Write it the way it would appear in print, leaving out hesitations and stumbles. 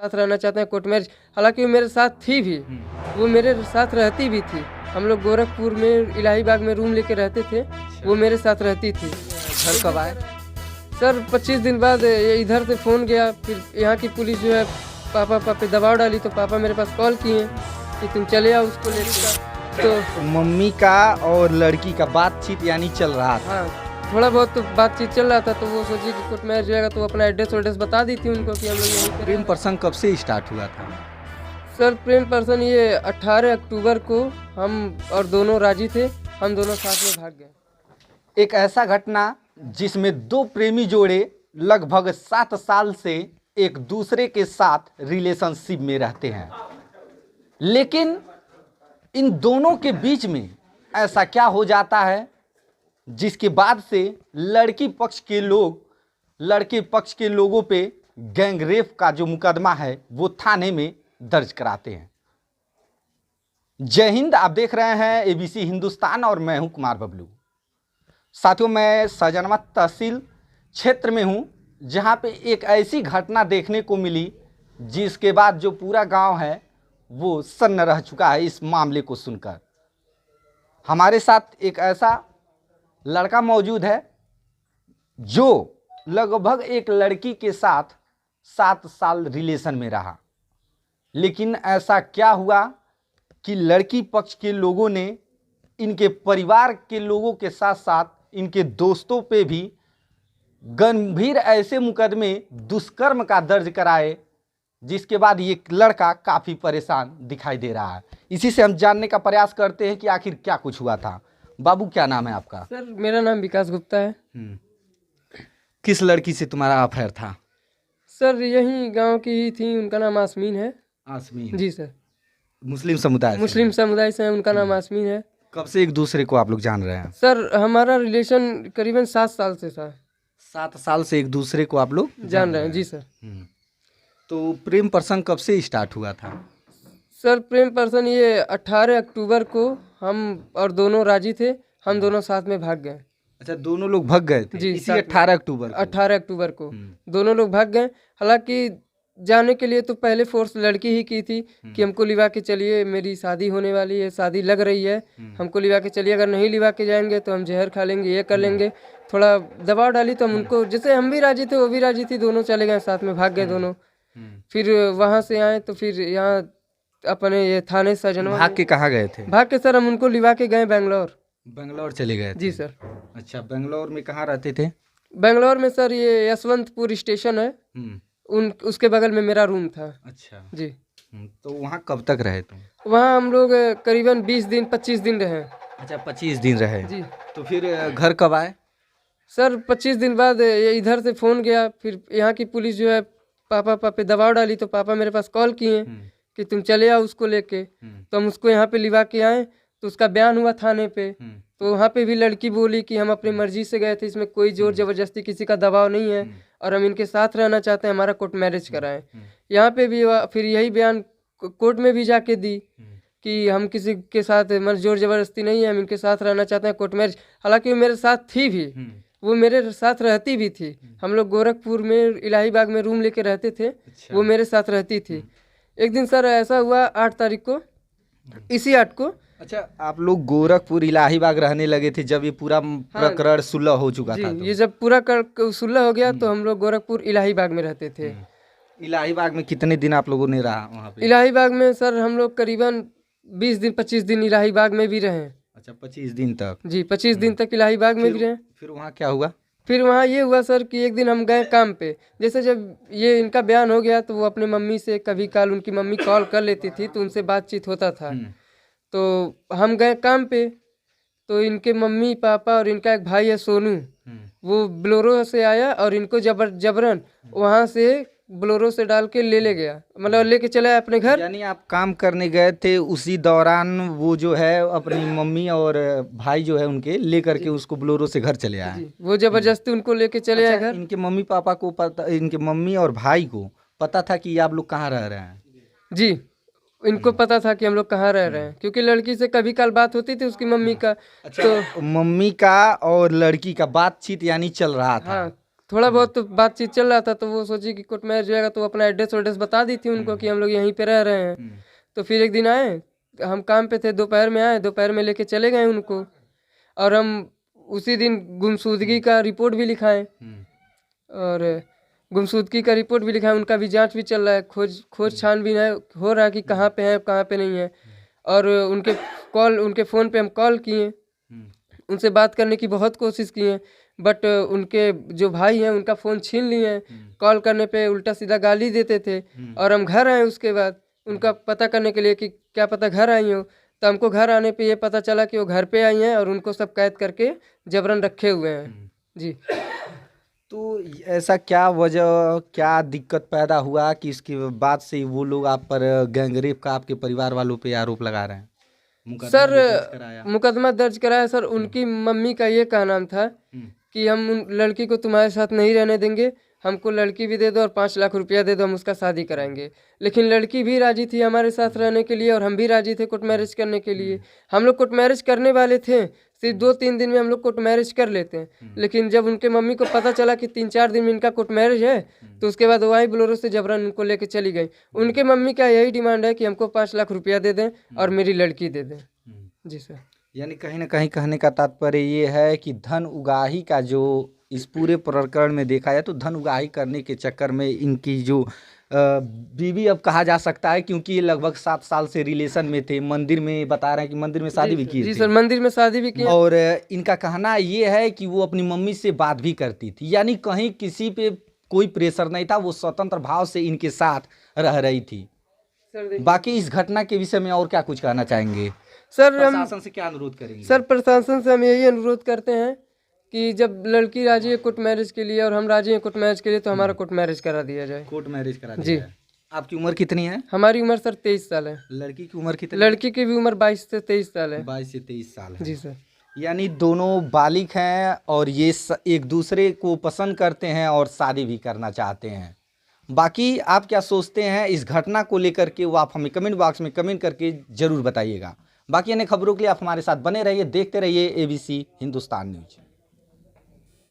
साथ रहना चाहते हैं कोर्ट मैरिज। हालांकि वो मेरे साथ थी भी, वो मेरे साथ रहती भी थी। हम लोग गोरखपुर में इलाहीबाग में रूम लेके रहते थे, वो मेरे साथ रहती थी। घर कब आए? सर 25 दिन बाद इधर से फ़ोन गया, फिर यहाँ की पुलिस जो है पापा पे दबाव डाली, तो पापा मेरे पास कॉल किए कि तुम चले आओ उसको लेकर। तो मम्मी का और लड़की का बातचीत यानी चल रहा था। हाँ, थोड़ा बहुत तो बातचीत चल रहा था, तो वो सोची कि कोर्ट मैरिज जाएगा, तो अपना एड्रेस बता दी थी उनको कि हम लोग यहीं पे। प्रेम प्रसंग कब से स्टार्ट हुआ था? सर प्रेम प्रसंग ये 18 अक्टूबर को हम और दोनों राजी थे, हम दोनों साथ में भाग गए। एक ऐसा घटना जिसमें दो प्रेमी जोड़े लगभग 7 साल से एक दूसरे के साथ रिलेशनशिप में रहते हैं, लेकिन इन दोनों के बीच में ऐसा क्या हो जाता है जिसके बाद से लड़के पक्ष के लोगों पे गैंग रेप का जो मुकदमा है वो थाने में दर्ज कराते हैं। जय हिंद, आप देख रहे हैं एबीसी हिंदुस्तान और मैं हूं कुमार बबलू। साथियों, मैं सहजनवा तहसील क्षेत्र में हूं, जहां पे एक ऐसी घटना देखने को मिली जिसके बाद जो पूरा गांव है वो सन्न रह चुका है इस मामले को सुनकर। हमारे साथ एक ऐसा लड़का मौजूद है जो लगभग एक लड़की के साथ 7 साल रिलेशन में रहा, लेकिन ऐसा क्या हुआ कि लड़की पक्ष के लोगों ने इनके परिवार के लोगों के साथ साथ इनके दोस्तों पे भी गंभीर ऐसे मुकदमे दुष्कर्म का दर्ज कराए, जिसके बाद ये लड़का काफ़ी परेशान दिखाई दे रहा है। इसी से हम जानने का प्रयास करते हैं कि आखिर क्या कुछ हुआ था। बाबू, क्या नाम है आपका? सर मेरा नाम विकास गुप्ता है। किस लड़की से तुम्हारा अफेयर था? सर यही गांव की ही थी, उनका नाम आसमीन है। आसमीन? जी सर। मुस्लिम समुदाय से? मुस्लिम समुदाय से है, उनका नाम आसमीन है। कब से एक दूसरे को आप लोग जान रहे हैं? सर हमारा रिलेशन करीबन 7 साल से था। 7 साल से एक दूसरे को आप लोग जान रहे हैं? जी सर। तो प्रेम प्रसंग कब से स्टार्ट हुआ था? सर प्रेम प्रसंग ये 18 अक्टूबर को हम और दोनों राजी थे, हम दोनों साथ में भाग गए। अच्छा, दोनों लोग भाग गए थे? जी, इसी 18 अक्टूबर को? 18 अक्टूबर को दोनों लोग भाग गए। हालांकि जाने के लिए तो पहले फोर्स लड़की ही की थी कि हमको लिवा के चलिए, मेरी शादी होने वाली है, शादी लग रही है, हमको लिवा के चलिए, अगर नहीं लिवा के जाएंगे तो हम जहर खा लेंगे, ये कर लेंगे। थोड़ा दबाव डाली तो हम उनको, जैसे हम भी राजी थे वो भी राजी थी, दोनों चले गए साथ में, भाग गए दोनों। फिर वहाँ से आए तो फिर यहाँ अपने ये थाने सहजनवा। भाग के कहाँ गए थे? भाग के सर हम उनको लिवा के गए बेंगलोर। बेंगलोर चले गए थे? जी सर। अच्छा, बेंगलोर में कहाँ रहते थे? बेंगलोर में सर ये यशवंतपुर स्टेशन है, उसके बगल में मेरा रूम था। अच्छा जी। तो वहाँ कब तक रहे तुम? वहाँ हम लोग करीबन 20 दिन 25 दिन रहे। अच्छा, 25 दिन रहे। जी। तो फिर घर कब आए? सर 25 दिन बाद इधर से फ़ोन गया, फिर यहाँ की पुलिस जो है पापा पे दबाव डाली, तो पापा मेरे पास कॉल किए कि तुम चले आओ उसको लेके। तो हम उसको यहाँ पे लिवा के आए, तो उसका बयान हुआ थाने पे। तो वहाँ पे भी लड़की बोली कि हम अपनी मर्जी से गए थे, इसमें कोई जोर जबरदस्ती किसी का दबाव नहीं है, और हम इनके साथ रहना चाहते हैं, हमारा कोर्ट मैरिज कराएं। यहाँ पे भी फिर यही बयान कोर्ट में भी जाके दी कि हम किसी के साथ जोर जबरदस्ती नहीं है, हम इनके साथ रहना चाहते हैं, कोर्ट मैरिज। हालांकि वो मेरे साथ थी भी, वो मेरे साथ रहती भी थी। हम लोग गोरखपुर में इलाहीबाग में रूम लेके रहते थे। अच्छा। वो मेरे साथ रहती थी। एक दिन सर ऐसा हुआ 8 तारीख को, इसी 8 को। अच्छा, आप लोग गोरखपुर इलाहीबाग रहने लगे थे जब ये पूरा प्रकरण सुलह हो चुका था? ये जब पूरा सुलह हो गया तो हम लोग गोरखपुर इलाहीबाग में रहते थे। इलाहीबाग में कितने दिन आप लोगों ने रहा वहाँ पे? इलाहीबाग में सर हम लोग करीबन 20 दिन 25 दिन इलाहीबाग में भी रहे। अच्छा, 25 दिन तक? जी, 25 दिन तक इलाहीबाग में भी रहे। फिर वहाँ क्या हुआ? फिर वहाँ ये हुआ सर कि एक दिन हम गए काम पे, जैसे जब ये इनका बयान हो गया तो वो अपने मम्मी से कभी काल, उनकी मम्मी कॉल कर लेती थी तो उनसे बातचीत होता था। तो हम गए काम पे, तो इनके मम्मी पापा और इनका एक भाई है सोनू, वो ब्लोरो से आया और इनको जबरन वहाँ से ब्लोरो से डाल के ले गया, मतलब लेके चला है अपने घर। यानी आप काम करने गए थे, उसी दौरान वो जो है अपनी मम्मी और भाई जो है उनके लेकर के उसको ब्लोरो से घर चले आए? वो जबरदस्ती उनको लेके चले आए घर। इनके मम्मी पापा को पता, इनके मम्मी और भाई को पता था कि आप लोग कहाँ रह रहे हैं? जी, इनको पता था कि हम लोग कहाँ रह रहे हैं, क्योंकि लड़की से कभी कल बात होती थी उसकी मम्मी का। अच्छा, तो मम्मी का और लड़की का बातचीत यानी चल रहा था। हाँ, थोड़ा बहुत तो बातचीत चल रहा था, तो वो सोची कि कोर्ट मैरिज जाएगा, तो अपना एड्रेस बता दी थी उनको कि हम लोग यहीं पे रह रहे हैं। तो फिर एक दिन आए, हम काम पे थे, दोपहर में आए, दोपहर में लेके चले गए उनको, और हम उसी दिन गुमशुदगी का रिपोर्ट भी लिखाएं, और गुमशुदगी का रिपोर्ट भी लिखाएं, उनका भी जांच भी चल रहा है, खोज छानबीन है, हो रहा है कि कहाँ पे है कहाँ पे नहीं है। और उनके फ़ोन पे हम कॉल किए, उनसे बात करने की बहुत कोशिश किए, बट उनके जो भाई हैं उनका फ़ोन छीन लिए हैं। कॉल करने पे उल्टा सीधा गाली देते थे। और हम घर आए उसके बाद उनका पता करने के लिए कि क्या पता घर आई हो, तो हमको घर आने पे ये पता चला कि वो घर पे आई हैं और उनको सब कैद करके जबरन रखे हुए हैं। जी। तो ऐसा क्या वजह, क्या दिक्कत पैदा हुआ कि इसके बाद से वो लोग आप पर गैंगरेप का आपके परिवार वालों पे आरोप लगा रहे हैं? सर मुकदमा दर्ज कराया सर। उनकी मम्मी का ये कहना था कि हम उन लड़की को तुम्हारे साथ नहीं रहने देंगे, हमको लड़की भी दे दो और 5 लाख रुपया दे दो, हम उसका शादी कराएंगे। लेकिन लड़की भी राजी थी हमारे साथ रहने के लिए और हम भी राजी थे कोर्ट मैरिज करने के लिए। हम लोग कोर्ट मैरिज करने वाले थे, सिर्फ 2-3 दिन में हम लोग कोर्ट मैरिज कर लेते हैं। लेकिन जब उनके मम्मी को पता चला कि 3-4 दिन में इनका कोर्ट मैरिज है, तो उसके बाद वही बोलेरो से जबरन उनको लेके चली गई। उनके मम्मी का यही डिमांड है कि हमको 5 लाख रुपया दे दें और मेरी लड़की दे दें। जी सर। यानी कहीं ना कहीं कहने का तात्पर्य ये है कि धन उगाही का जो इस पूरे प्रकरण में देखा जाए तो धन उगाही करने के चक्कर में इनकी जो बीवी अब कहा जा सकता है, क्योंकि ये लगभग 7 साल से रिलेशन में थे। मंदिर में बता रहे हैं कि मंदिर में शादी भी की जी थी। सर, मंदिर में शादी भी की। और इनका कहना ये है कि वो अपनी मम्मी से बात भी करती थी, यानी कहीं किसी पे कोई प्रेशर नहीं था, वो स्वतंत्र भाव से इनके साथ रह रही थी। बाकी इस घटना के विषय में और क्या कुछ कहना चाहेंगे? सर प्रशासन से क्या अनुरोध करेंगे? सर प्रशासन से हम यही अनुरोध करते हैं कि जब लड़की राजी है कोर्ट मैरिज के लिए और हम राजी हैं कोर्ट मैरिज के लिए, तो हमारा कोर्ट मैरिज करा दिया जाए। कोर्ट मैरिज करा दिया जी। जाए। आपकी उम्र कितनी है? हमारी उम्र सर 23 साल है। लड़की की उम्र कितनी? लड़की की भी उम्र 22 से 23 साल है। 22 से 23 साल है। जी सर। यानी दोनों बालिग हैं और ये एक दूसरे को पसंद करते हैं और शादी भी करना चाहते हैं। बाकी आप क्या सोचते हैं इस घटना को लेकर के, वो आप हमें कमेंट बॉक्स में कमेंट करके जरूर बताइएगा। बाकी अन्य खबरों के लिए आप हमारे साथ बने रहिए, देखते रहिए ABC हिंदुस्तान न्यूज।